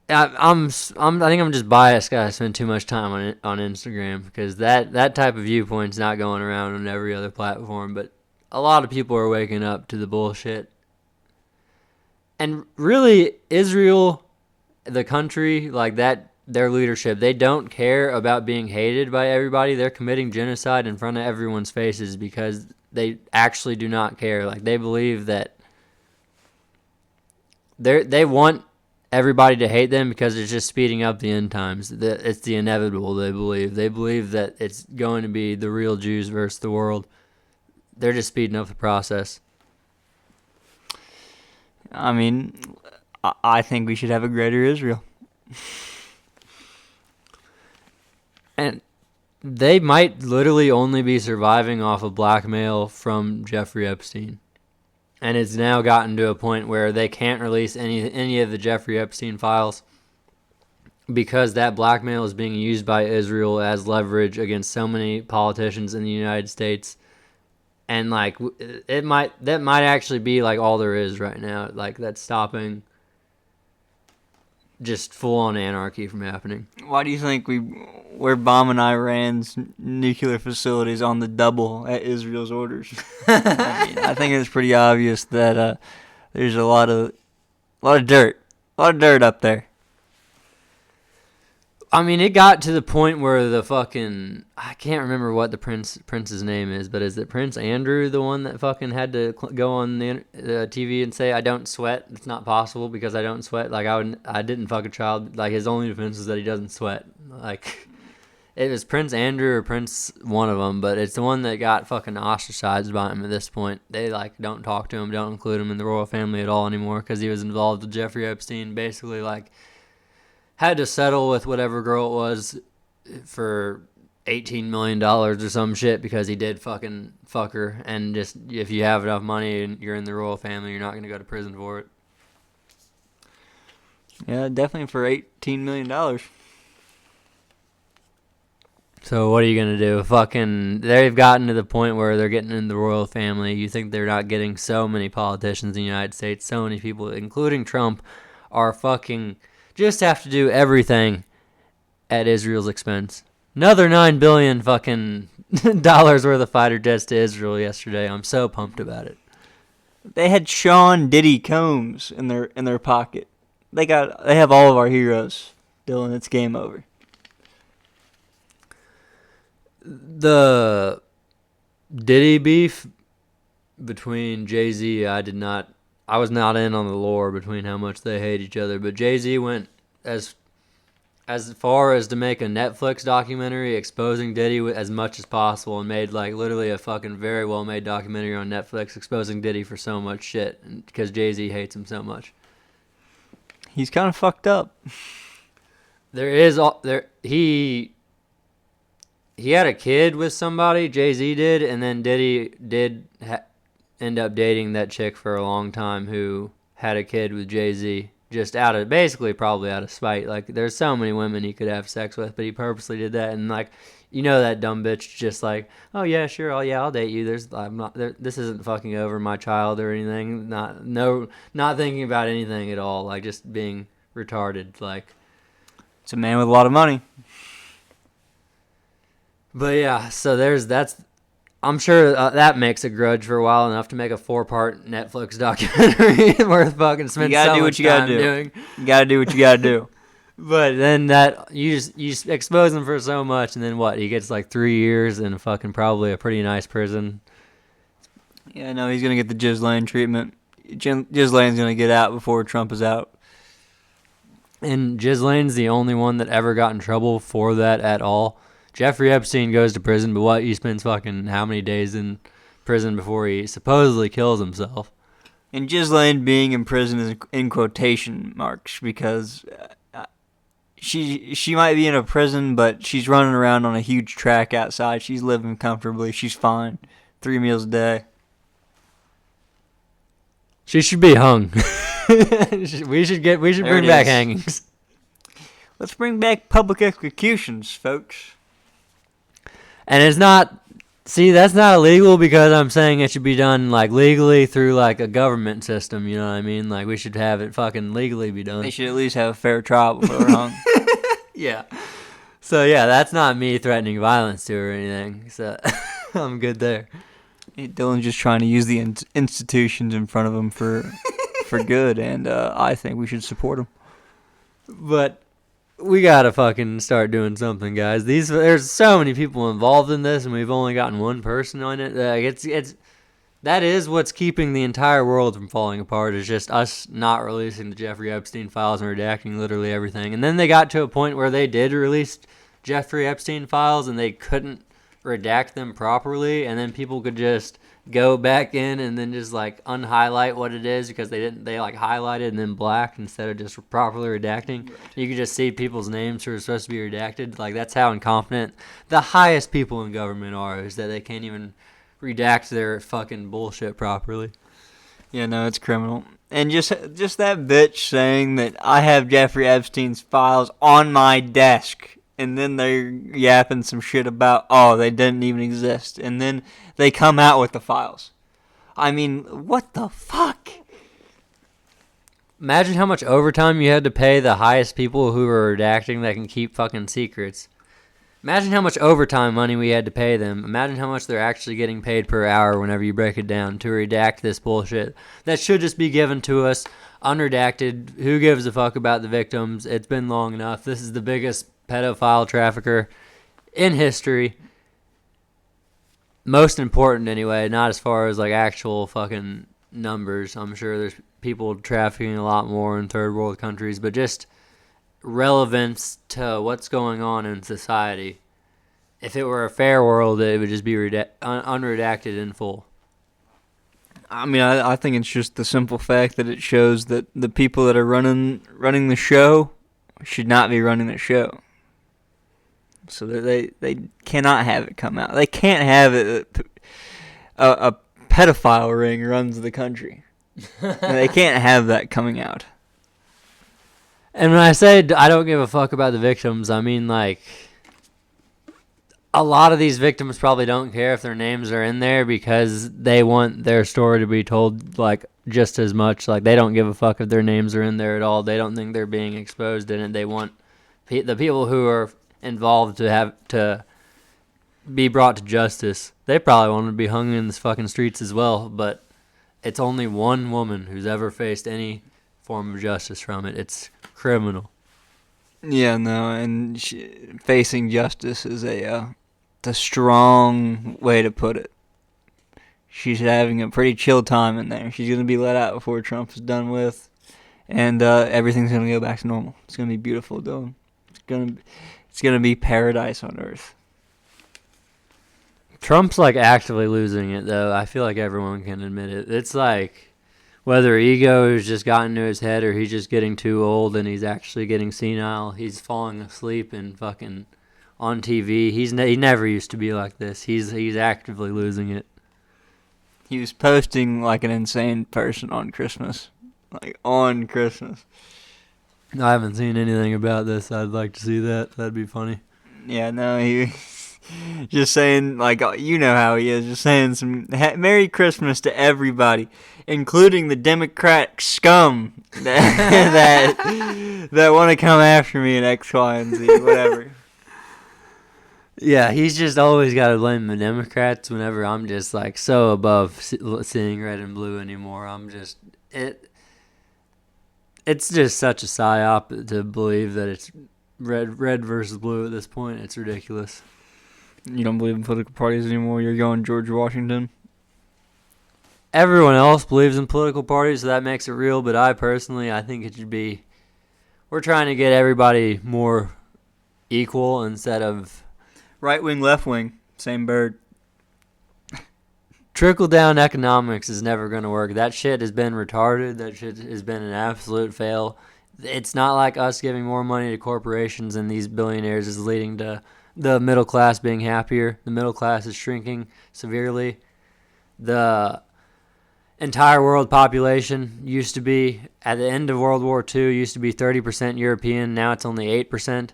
I think I'm just biased. I spend too much time on Instagram because that type of viewpoint's not going around on every other platform. But a lot of people are waking up to the bullshit. And really, Israel, the country, like that, their leadership, they don't care about being hated by everybody. They're committing genocide in front of everyone's faces because they actually do not care. Like, they believe that they want everybody to hate them because it's just speeding up the end times. It's the inevitable, they believe. They believe that it's going to be the real Jews versus the world. They're just speeding up the process. I mean, I think we should have a greater Israel. And they might literally only be surviving off of blackmail from Jeffrey Epstein. And it's now gotten to a point where they can't release any of the Jeffrey Epstein files because that blackmail is being used by Israel as leverage against so many politicians in the United States. And like that might actually be like all there is right now. Like, that's stopping just full-on anarchy from happening. Why do you think we're bombing Iran's nuclear facilities on the double at Israel's orders? I think it's pretty obvious that there's a lot of dirt up there. I mean, it got to the point where the fucking, I can't remember what the prince's name is, but is it Prince Andrew, the one that fucking had to go on the TV and say, I don't sweat, it's not possible because I don't sweat? Like, I didn't fuck a child. Like, his only defense is that he doesn't sweat. Like, it was Prince Andrew or Prince one of them, but it's the one that got fucking ostracized by him at this point. They, like, don't talk to him, don't include him in the royal family at all anymore because he was involved with Jeffrey Epstein, basically, like, had to settle with whatever girl it was for $18 million or some shit because he did fucking fuck her. And just, if you have enough money and you're in the royal family, you're not going to go to prison for it. Yeah, definitely for $18 million. So what are you gonna do? Fucking, they've gotten to the point where they're getting in the royal family. You think they're not getting so many politicians in the United States, so many people, including Trump, are fucking just have to do everything at Israel's expense. Another $9 billion fucking dollars worth of fighter jets to Israel yesterday. I'm so pumped about it. They had Sean Diddy Combs in their pocket. They have all of our heroes. Dylan, it's game over. The Diddy beef between Jay-Z, I was not in on the lore between how much they hate each other, but Jay-Z went as far as to make a Netflix documentary exposing Diddy as much as possible, and made like literally a fucking very well made documentary on Netflix exposing Diddy for so much shit because Jay-Z hates him so much. He's kind of fucked up. He had a kid with somebody, Jay-Z did, and then Diddy did end up dating that chick for a long time who had a kid with Jay-Z, just probably out of spite. Like, there's so many women he could have sex with, but he purposely did that. And like, you know, that dumb bitch just like, oh yeah, sure, I'll date you. This isn't fucking over my child or anything. Not thinking about anything at all. Like, just being retarded. Like, it's a man with a lot of money. But yeah, so I'm sure that makes a grudge for a while enough to make a 4-part Netflix documentary worth fucking spending so much time doing. You gotta do what you gotta do. But then that you just expose him for so much, and then what? He gets like 3 years in fucking probably a pretty nice prison. Yeah, no, he's gonna get the Ghislaine treatment. Ghislaine's gonna get out before Trump is out. And Ghislaine's the only one that ever got in trouble for that at all. Jeffrey Epstein goes to prison, but what? He spends fucking how many days in prison before he supposedly kills himself? And Ghislaine being in prison is in quotation marks because she might be in a prison, but she's running around on a huge track outside. She's living comfortably. She's fine. 3 meals a day. She should be hung. we should bring back hangings. Let's bring back public executions, folks. And it's not, that's not illegal because I'm saying it should be done like legally through like a government system, you know what I mean? Like, we should have it fucking legally be done. They should at least have a fair trial before they're hung. Yeah. So yeah, that's not me threatening violence to her or anything. So I'm good there. Dylan's just trying to use the institutions in front of him for good, and I think we should support him. But we gotta fucking start doing something, guys. There's so many people involved in this, and we've only gotten one person on it. Like, that is what's keeping the entire world from falling apart. Is just us not releasing the Jeffrey Epstein files and redacting literally everything. And then they got to a point where they did release Jeffrey Epstein files, and they couldn't redact them properly, and then people could just go back in and then just like unhighlight what it is because they like highlighted and then black instead of just properly redacting. Right. You could just see people's names who are supposed to be redacted. Like, that's how incompetent the highest people in government are, is that they can't even redact their fucking bullshit properly. Yeah, no, it's criminal. And just that bitch saying that I have Jeffrey Epstein's files on my desk, and then they're yapping some shit about, oh, they didn't even exist. And then they come out with the files. I mean, what the fuck? Imagine how much overtime you had to pay the highest people who are redacting that can keep fucking secrets. Imagine how much overtime money we had to pay them. Imagine how much they're actually getting paid per hour whenever you break it down to redact this bullshit. That should just be given to us unredacted. Who gives a fuck about the victims? It's been long enough. This is the biggest pedophile trafficker in history. Most important anyway, not as far as like actual fucking numbers. I'm sure there's people trafficking a lot more in third world countries, but just relevance to what's going on in society. If it were a fair world, it would just be unredacted in full. I mean, I think it's just the simple fact that it shows that the people that are running the show should not be running the show. So they cannot have it come out. They can't have it. A pedophile ring runs the country. They can't have that coming out. And when I say I don't give a fuck about the victims, I mean, like, a lot of these victims probably don't care if their names are in there because they want their story to be told like just as much. Like they don't give a fuck if their names are in there at all. They don't think they're being exposed in it. They want the people who are involved to have to be brought to justice. They probably want to be hung in the fucking streets as well, but it's only one woman who's ever faced any form of justice from it. It's criminal. Yeah, no, and facing justice is a strong way to put it. She's having a pretty chill time in there. She's gonna be let out before Trump is done with, and everything's gonna go back to normal. It's gonna be beautiful, though. It's gonna be paradise on earth. Trump's like actively losing it, though. I feel like everyone can admit it. It's like whether ego has just gotten to his head or he's just getting too old and he's actually getting senile. He's falling asleep and fucking on TV. He never used to be like this. He's actively losing it. He was posting like an insane person on Christmas. Like, on Christmas. I haven't seen anything about this. I'd like to see that. That'd be funny. Yeah, no, he just saying, like, you know how he is, just saying some Merry Christmas to everybody, including the Democratic scum that want to come after me in X, Y, and Z, whatever. Yeah, he's just always got to blame the Democrats whenever I'm just, like, so above seeing red and blue anymore. It's just such a psyop to believe that it's red versus blue at this point. It's ridiculous. You don't believe in political parties anymore? You're going George Washington? Everyone else believes in political parties, so that makes it real, but I think it should be... We're trying to get everybody more equal instead of... Right wing, left wing, same bird. Trickle-down economics is never going to work. That shit has been retarded. That shit has been an absolute fail. It's not like us giving more money to corporations and these billionaires is leading to the middle class being happier. The middle class is shrinking severely. The entire world population used to be, at the end of World War II, used to be 30% European. Now it's only 8%.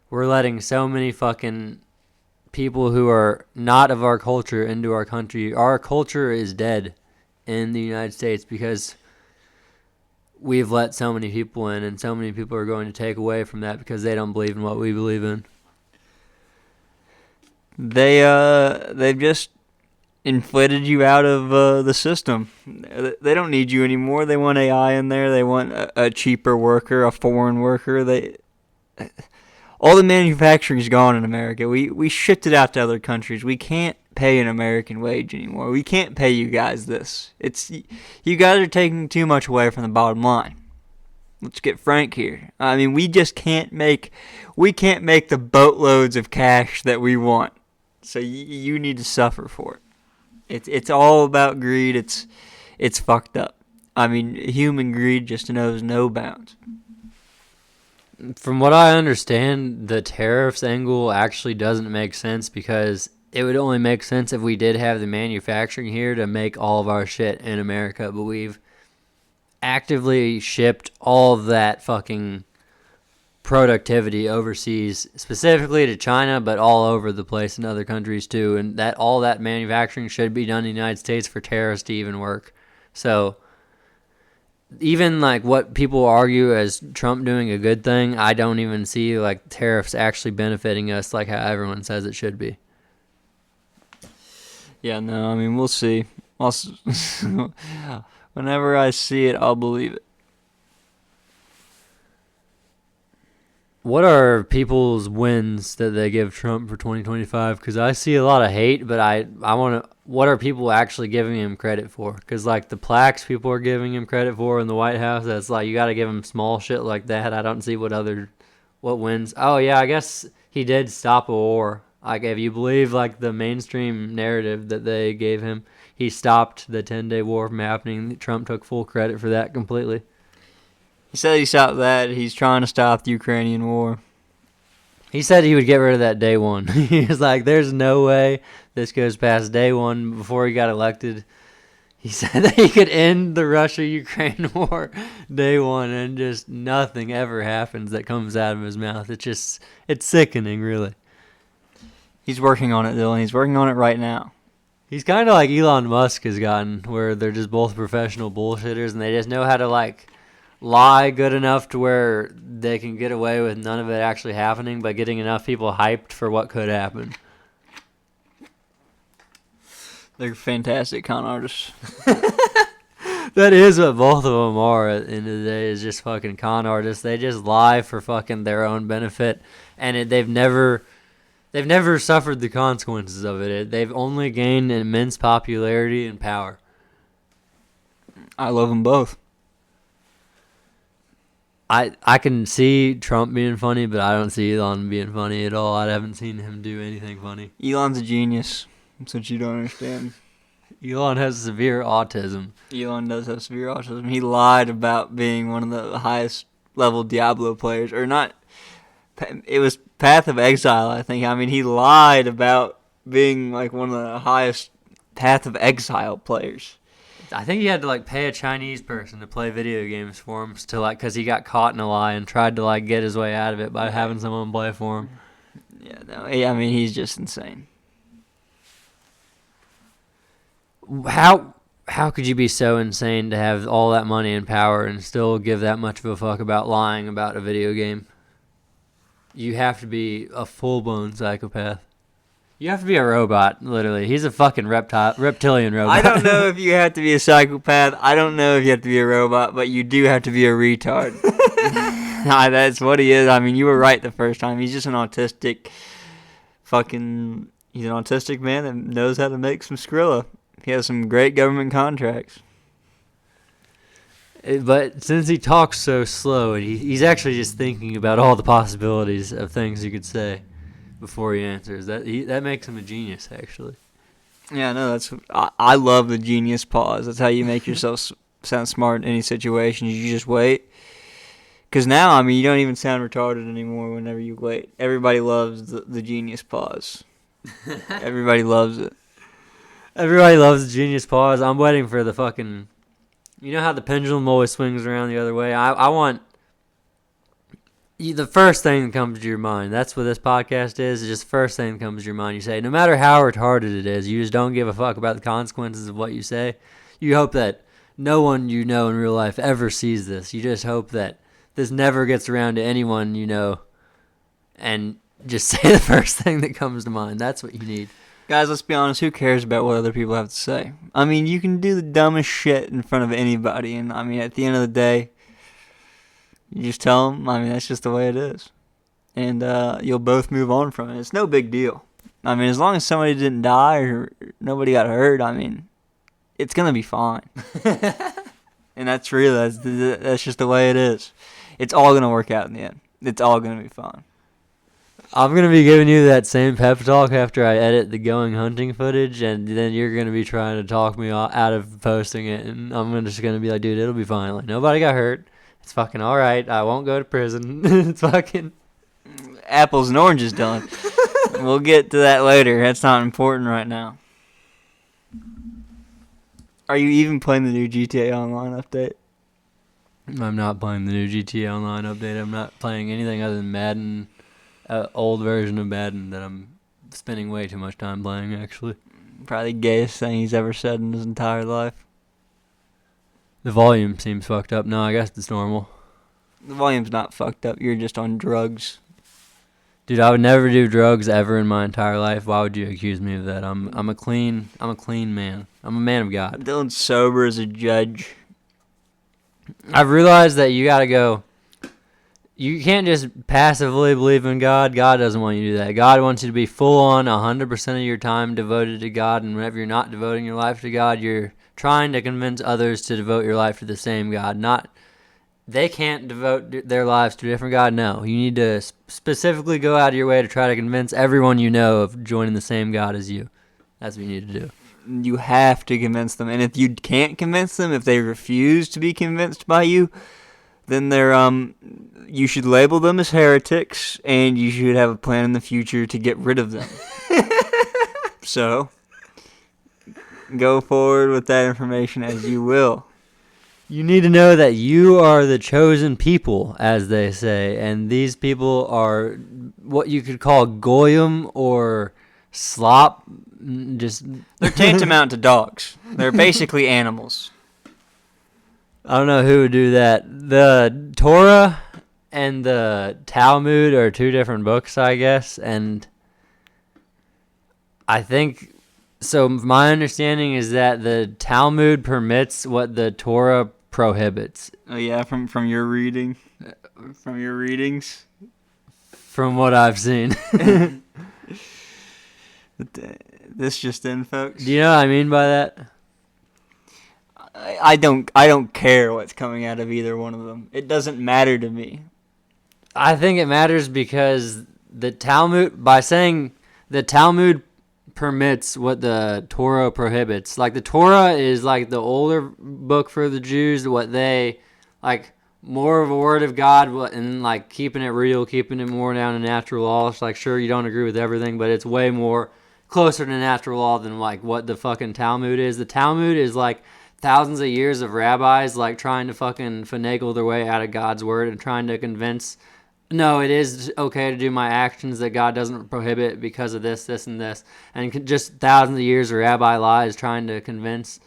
We're letting so many fucking people who are not of our culture into our country. Our culture is dead in the United States because we've let so many people in, and so many people are going to take away from that because they don't believe in what we believe in. They've just inflated you out of the system. They don't need you anymore. They want AI in there. They want a cheaper worker, a foreign worker. All the manufacturing is gone in America. We shipped it out to other countries. We can't pay an American wage anymore. We can't pay you guys this. You guys are taking too much away from the bottom line. Let's get frank here. I mean, we can't make the boatloads of cash that we want. So you need to suffer for it. It's all about greed. It's fucked up. I mean, human greed just knows no bounds. From what I understand, the tariffs angle actually doesn't make sense because it would only make sense if we did have the manufacturing here to make all of our shit in America, but we've actively shipped all of that fucking productivity overseas, specifically to China, but all over the place in other countries too, and that all that manufacturing should be done in the United States for tariffs to even work. So even like what people argue as Trump doing a good thing, I don't even see like tariffs actually benefiting us like how everyone says it should be. Yeah, no, I mean, we'll see. Whenever I see it, I'll believe it. What are people's wins that they give Trump for 2025? Because I see a lot of hate, but I want to. What are people actually giving him credit for? Because like the plaques people are giving him credit for in the White House, that's like you got to give him small shit like that. I don't see what wins. Oh yeah, I guess he did stop a war. Like if you believe like the mainstream narrative that they gave him, he stopped the 10-day war from happening. Trump took full credit for that completely. He said he stopped that. He's trying to stop the Ukrainian war. He said he would get rid of that day one. He was like, there's no way this goes past day one before he got elected. He said that he could end the Russia-Ukraine war day one and just nothing ever happens that comes out of his mouth. It's sickening, really. He's working on it, Dylan. He's working on it right now. He's kind of like Elon Musk has gotten, where they're just both professional bullshitters, and they just know how to, like, lie good enough to where they can get away with none of it actually happening by getting enough people hyped for what could happen. They're fantastic con artists. That is what both of them are at the end of the day, is just fucking con artists. They just lie for fucking their own benefit, and they've never suffered the consequences of it. They've only gained immense popularity and power. I love them both. I can see Trump being funny, but I don't see Elon being funny at all. I haven't seen him do anything funny. Elon's a genius. That's what you don't understand. Elon has severe autism. Elon does have severe autism. He lied about being one of the highest level Diablo players, or not. It was Path of Exile, I think. I mean, he lied about being like one of the highest Path of Exile players. I think he had to like pay a Chinese person to play video games for him, to like, because he got caught in a lie and tried to like get his way out of it by having someone play for him. Yeah, no, I mean, he's just insane. How could you be so insane to have all that money and power and still give that much of a fuck about lying about a video game? You have to be a full-blown psychopath. You have to be a robot, literally. He's a fucking reptilian robot. I don't know if you have to be a psychopath. I don't know if you have to be a robot, but you do have to be a retard. Nah, that's what he is. I mean, you were right the first time. He's just an autistic he's an autistic man that knows how to make some Skrilla. He has some great government contracts. But since he talks so slow, and he's actually just thinking about all the possibilities of things he could say before he answers, that makes him a genius, actually. Yeah, no, I love the genius pause. That's how you make yourself sound smart in any situation. You just wait. Because now, I mean, you don't even sound retarded anymore whenever you wait. Everybody loves the genius pause. Everybody loves it. Everybody loves the genius pause. I'm waiting for the fucking... You know how the pendulum always swings around the other way? I want... The first thing that comes to your mind. That's what this podcast is. It's just the first thing that comes to your mind. You say, no matter how retarded it is, you just don't give a fuck about the consequences of what you say. You hope that no one you know in real life ever sees this. You just hope that this never gets around to anyone you know. And just say the first thing that comes to mind. That's what you need. Guys, let's be honest. Who cares about what other people have to say? I mean, you can do the dumbest shit in front of anybody. And, I mean, at the end of the day, you just tell them. I mean, that's just the way it is. And you'll both move on from it. It's no big deal. I mean, as long as somebody didn't die or nobody got hurt, I mean, it's going to be fine. And that's real. That's just the way it is. It's all going to work out in the end. It's all going to be fine. I'm going to be giving you that same pep talk after I edit the going hunting footage, and then you're going to be trying to talk me out of posting it, and I'm just going to be like, dude, it'll be fine. Like, nobody got hurt. It's fucking all right. I won't go to prison. It's fucking... Apples and oranges, Dylan. We'll get to that later. That's not important right now. Are you even playing the new GTA Online update? I'm not playing the new GTA Online update. I'm not playing anything other than Madden. Old version of Madden that I'm spending way too much time playing, actually. Probably the gayest thing he's ever said in his entire life. The volume seems fucked up. No, I guess it's normal. The volume's not fucked up. You're just on drugs. Dude, I would never do drugs ever in my entire life. Why would you accuse me of that? I'm a clean man. I'm a man of God. Dylan's sober as a judge. I've realized that you gotta go... You can't just passively believe in God. God doesn't want you to do that. God wants you to be full on 100% of your time devoted to God, and whenever you're not devoting your life to God, you're trying to convince others to devote your life to the same God. They can't devote their lives to a different God. No, you need to specifically go out of your way to try to convince everyone you know of joining the same God as you. That's what you need to do. You have to convince them, and if you can't convince them, if they refuse to be convinced by you, then you should label them as heretics, and you should have a plan in the future to get rid of them. So, go forward with that information as you will. You need to know that you are the chosen people, as they say, and these people are what you could call goyim or slop. Just They're tantamount to dogs. They're basically animals. I don't know who would do that. The Torah and the Talmud are two different books, I guess, and I think so. My understanding is that the Talmud permits what the Torah prohibits. Oh yeah, from your reading, from your readings, from what I've seen. This just in, folks. Do you know what I mean by that? I don't care what's coming out of either one of them. It doesn't matter to me. I think it matters because the Talmud, by saying the Talmud permits what the Torah prohibits. Like the Torah is like the older book for the Jews, what they like more of a word of God, and like keeping it real, keeping it more down to natural law. It's like, sure, you don't agree with everything, but it's way more closer to natural law than like what the fucking Talmud is. The Talmud is like thousands of years of rabbis like trying to fucking finagle their way out of God's word and trying to convince, no, it is okay to do my actions that God doesn't prohibit because of this, this, and this. And just thousands of years of rabbi lies trying to convince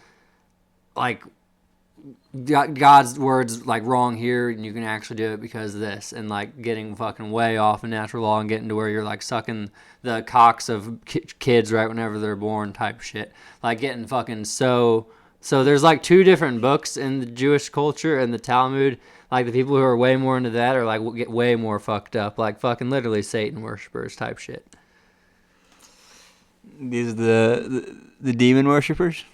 like God's words like wrong here and you can actually do it because of this, and like getting fucking way off in natural law and getting to where you're like sucking the cocks of kids right whenever they're born type shit, like getting fucking so there's like two different books in the Jewish culture, and the Talmud, like the people who are way more into that are like get way more fucked up, like fucking literally Satan worshipers type shit. These are the demon worshippers.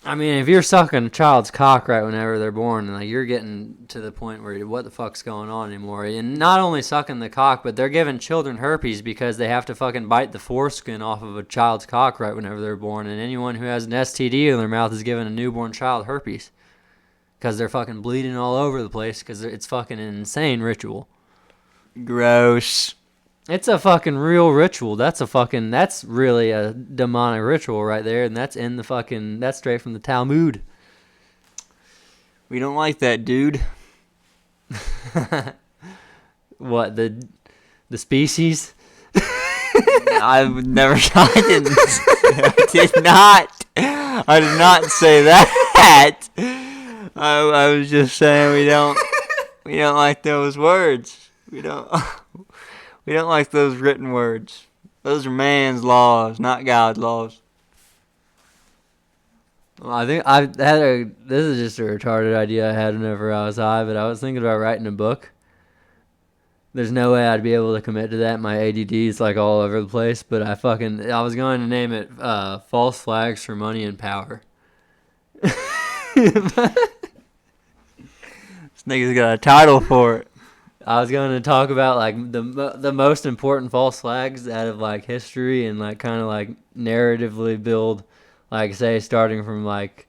I mean, if you're sucking a child's cock right whenever they're born, and like you're getting to the point where what the fuck's going on anymore, and not only sucking the cock, but they're giving children herpes because they have to fucking bite the foreskin off of a child's cock right whenever they're born, and anyone who has an STD in their mouth is giving a newborn child herpes because they're fucking bleeding all over the place because it's fucking an insane ritual. Gross. It's a fucking real ritual. That's really a demonic ritual right there, and that's straight from the Talmud. We don't like that, dude. What, the species? I would never. I did not say that. I was just saying we don't like those words. We don't like those written words. Those are man's laws, not God's laws. Well, I think this is just a retarded idea I had whenever I was high, but I was thinking about writing a book. There's no way I'd be able to commit to that. My ADD is like all over the place, but I was going to name it False Flags for Money and Power. This nigga's got a title for it. I was going to talk about like the most important false flags out of like history, and like kind of like narratively build, like say starting from like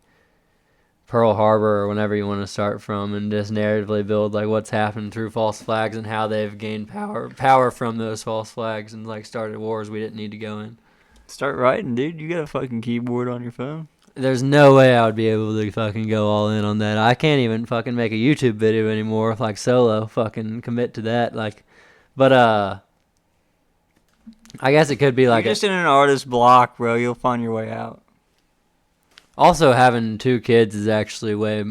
Pearl Harbor or whenever you want to start from, and just narratively build like what's happened through false flags and how they've gained power from those false flags and like started wars we didn't need to go in. Start writing, dude. You got a fucking keyboard on your phone. There's no way I would be able to fucking go all in on that. I can't even fucking make a YouTube video anymore, like solo, fucking commit to that. Like, but I guess it could be like you're just in an artist block, bro. You'll find your way out. Also, having 2 kids is actually way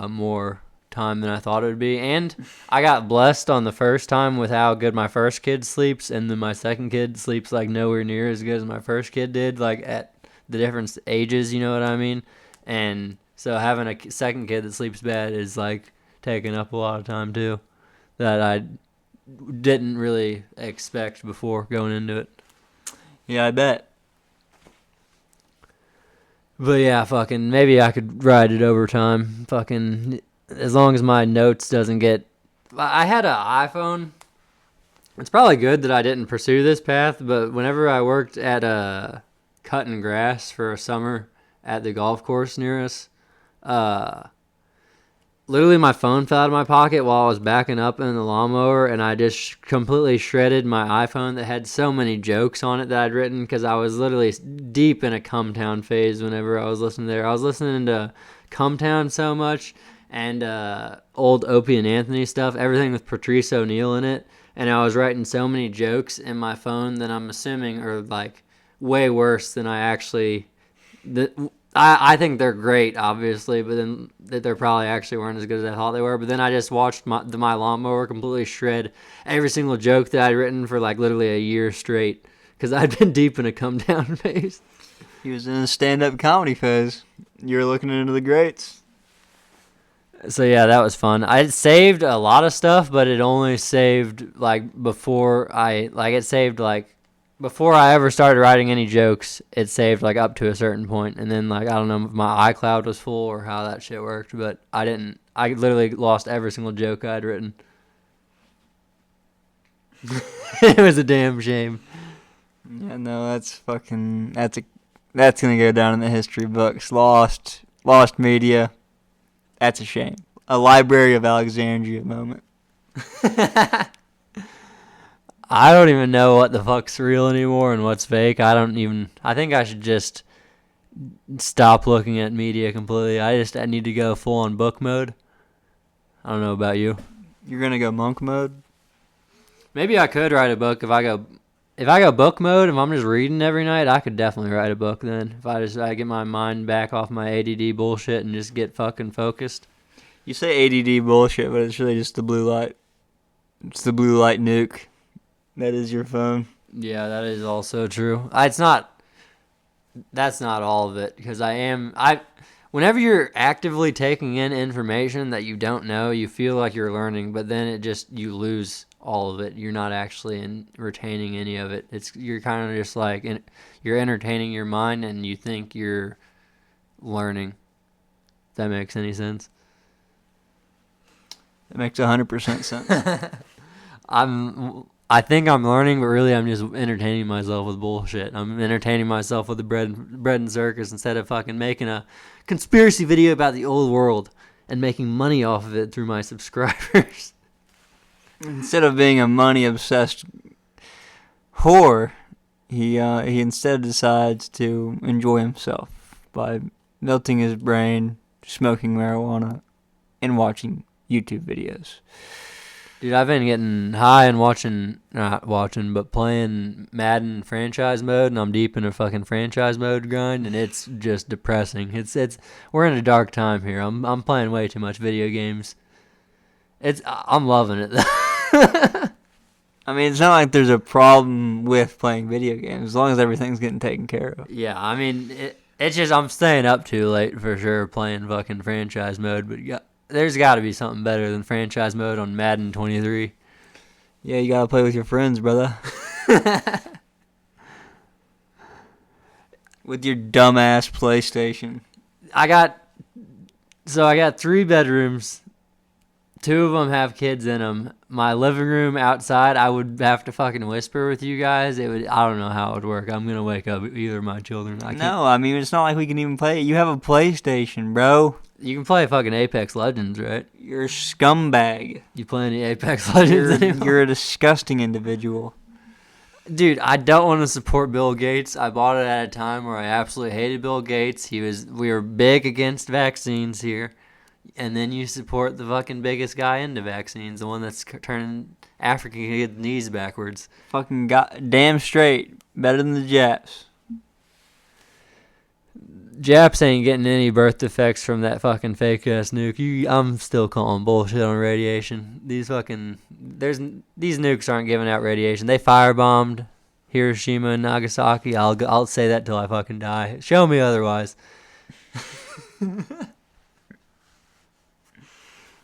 more time than I thought it would be, and I got blessed on the first time with how good my first kid sleeps, and then my second kid sleeps like nowhere near as good as my first kid did, like at the different ages, you know what I mean? And so having a second kid that sleeps bad is like taking up a lot of time too, that I didn't really expect before going into it. Yeah, I bet. But yeah, fucking maybe I could ride it over time. Fucking as long as my notes doesn't get. I had an iPhone. It's probably good that I didn't pursue this path, but whenever I worked at cutting grass for a summer at the golf course near us, literally my phone fell out of my pocket while I was backing up in the lawnmower, and I just completely shredded my iPhone that had so many jokes on it that I'd written, because I was literally deep in a Cumtown phase whenever I was listening there. I was listening to Cumtown so much, and old Opie and Anthony stuff, everything with Patrice O'Neal in it, and I was writing so many jokes in my phone that I'm assuming are like way worse than I actually. I think they're great, obviously, but then they're probably actually weren't as good as I thought they were. But then I just watched my lawnmower completely shred every single joke that I'd written for like literally a year straight because I'd been deep in a come down phase. He was in a stand-up comedy phase. You were looking into the greats. So yeah, that was fun. I saved a lot of stuff, but it only saved before I ever started writing any jokes. It saved up to a certain point, and then I don't know if my iCloud was full or how that shit worked, but I didn't. I literally lost every single joke I'd written. It was a damn shame. Yeah, no, that's gonna go down in the history books. Lost media. That's a shame. A Library of Alexandria moment. I don't even know what the fuck's real anymore and what's fake. I think I should just stop looking at media completely. I need to go full on book mode. I don't know about you. You're gonna go monk mode? Maybe I could write a book if I go book mode. If I'm just reading every night, I could definitely write a book then. If I get my mind back off my ADD bullshit and just get fucking focused. You say ADD bullshit, but it's really just the blue light. It's the blue light nuke. That is your phone. Yeah, that is also true. That's not all of it, because whenever you're actively taking in information that you don't know, you feel like you're learning, but then you lose all of it. You're not actually retaining any of it. You're kind of just you're entertaining your mind and you think you're learning. If that makes any sense. It makes 100% sense. I think I'm learning, but really I'm just entertaining myself with bullshit. I'm entertaining myself with the bread and circus instead of fucking making a conspiracy video about the old world and making money off of it through my subscribers. Instead of being a money-obsessed whore, he instead decides to enjoy himself by melting his brain, smoking marijuana, and watching YouTube videos. Dude, I've been getting high and playing Madden franchise mode, and I'm deep in a fucking franchise mode grind, and it's just depressing. We're in a dark time here. I'm playing way too much video games. I'm loving it. I mean, it's not like there's a problem with playing video games as long as everything's getting taken care of. Yeah, I mean, it's just I'm staying up too late for sure playing fucking franchise mode, but there's got to be something better than franchise mode on Madden 23. Yeah, you got to play with your friends, brother. With your dumbass PlayStation. I got 3 bedrooms. 2 of them have kids in them. My living room outside, I would have to fucking whisper with you guys. I don't know how it would work. I'm going to wake up either of my children. I mean, it's not like we can even play it. You have a PlayStation, bro. You can play fucking Apex Legends, right? You're a scumbag. You play any Apex Legends anymore? You're a disgusting individual. Dude, I don't want to support Bill Gates. I bought it at a time where I absolutely hated Bill Gates. We were big against vaccines here. And then you support the fucking biggest guy into vaccines, the one that's turning African kids' knees backwards. Fucking damn straight. Better than the Japs. Japs ain't getting any birth defects from that fucking fake ass nuke. I'm still calling bullshit on radiation. These nukes aren't giving out radiation. They firebombed Hiroshima and Nagasaki. I'll say that till I fucking die. Show me otherwise.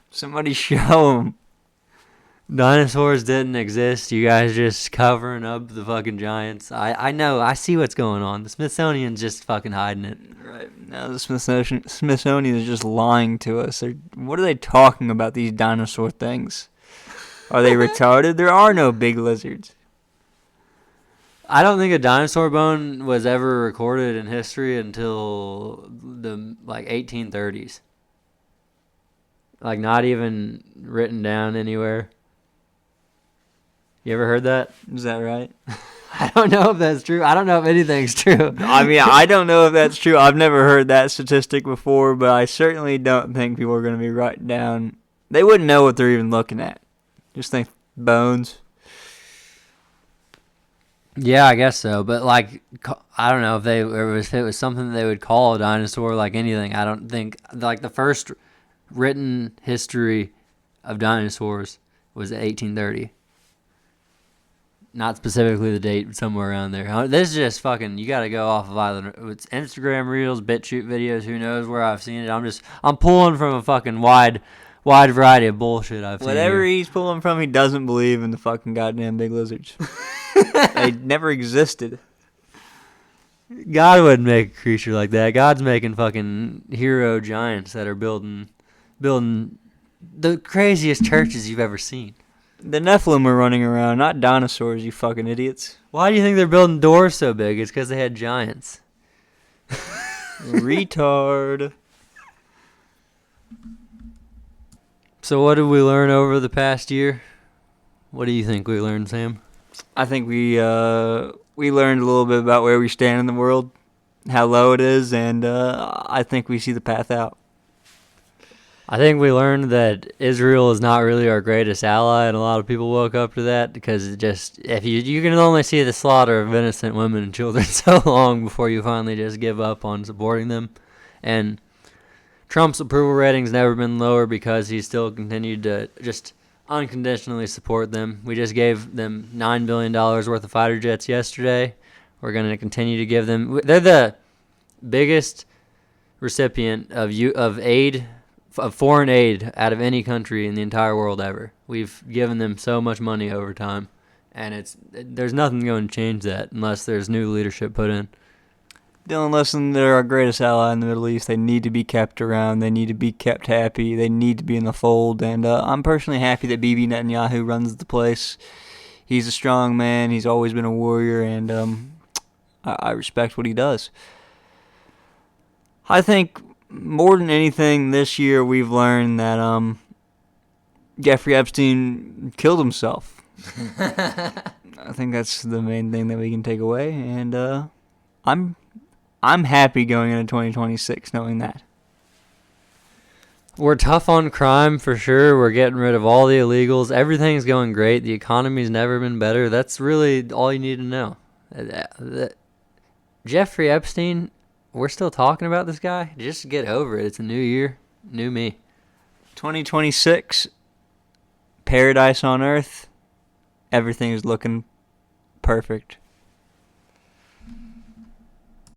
Somebody show them. Dinosaurs didn't exist. You guys just covering up the fucking giants. I know. I see what's going on. The Smithsonian's just fucking hiding it. Right. Now the Smithsonian is just lying to us. What are they talking about, these dinosaur things? Are they retarded? There are no big lizards. I don't think a dinosaur bone was ever recorded in history until the 1830s. Not even written down anywhere. You ever heard that? Is that right? I don't know if that's true. I don't know if anything's true. I mean, I don't know if that's true. I've never heard that statistic before, but I certainly don't think people are going to be writing down. They wouldn't know what they're even looking at. Just think bones. Yeah, I guess so. But like, I don't know if it was something that they would call a dinosaur, like anything. I don't think like the first written history of dinosaurs was 1830. Not specifically the date, but somewhere around there. This is just fucking. You got to go off of either it's Instagram reels, BitChute videos. Who knows where I've seen it? I'm pulling from a fucking wide variety of bullshit I've seen. Whatever here. he's pulling from, he doesn't believe in the fucking goddamn big lizards. They never existed. God wouldn't make a creature like that. God's making fucking hero giants that are building the craziest churches you've ever seen. The Nephilim are running around, not dinosaurs, you fucking idiots. Why do you think they're building doors so big? It's because they had giants. Retard. So what did we learn over the past year? What do you think we learned, Sam? I think we learned a little bit about where we stand in the world, how low it is, and I think we see the path out. I think we learned that Israel is not really our greatest ally, and a lot of people woke up to that because if you can only see the slaughter of innocent women and children so long before you finally just give up on supporting them. And Trump's approval rating's never been lower because he's still continued to just unconditionally support them. We just gave them $9 billion worth of fighter jets yesterday. We're going to continue to give them. They're the biggest recipient of aid, of foreign aid out of any country in the entire world ever. We've given them so much money over time, and there's nothing going to change that unless there's new leadership put in. Dylan, listen, they're our greatest ally in the Middle East. They need to be kept around. They need to be kept happy. They need to be in the fold. And I'm personally happy that Bibi Netanyahu runs the place. He's a strong man. He's always been a warrior, and I respect what he does. I think more than anything this year we've learned that Jeffrey Epstein killed himself. I think that's the main thing that we can take away, and I'm happy going into 2026 knowing that. We're tough on crime for sure. We're getting rid of all the illegals. Everything's going great. The economy's never been better. That's really all you need to know. Jeffrey Epstein, we're still talking about this guy. Just get over it. It's a new year, new me. 2026, paradise on earth. Everything is looking perfect.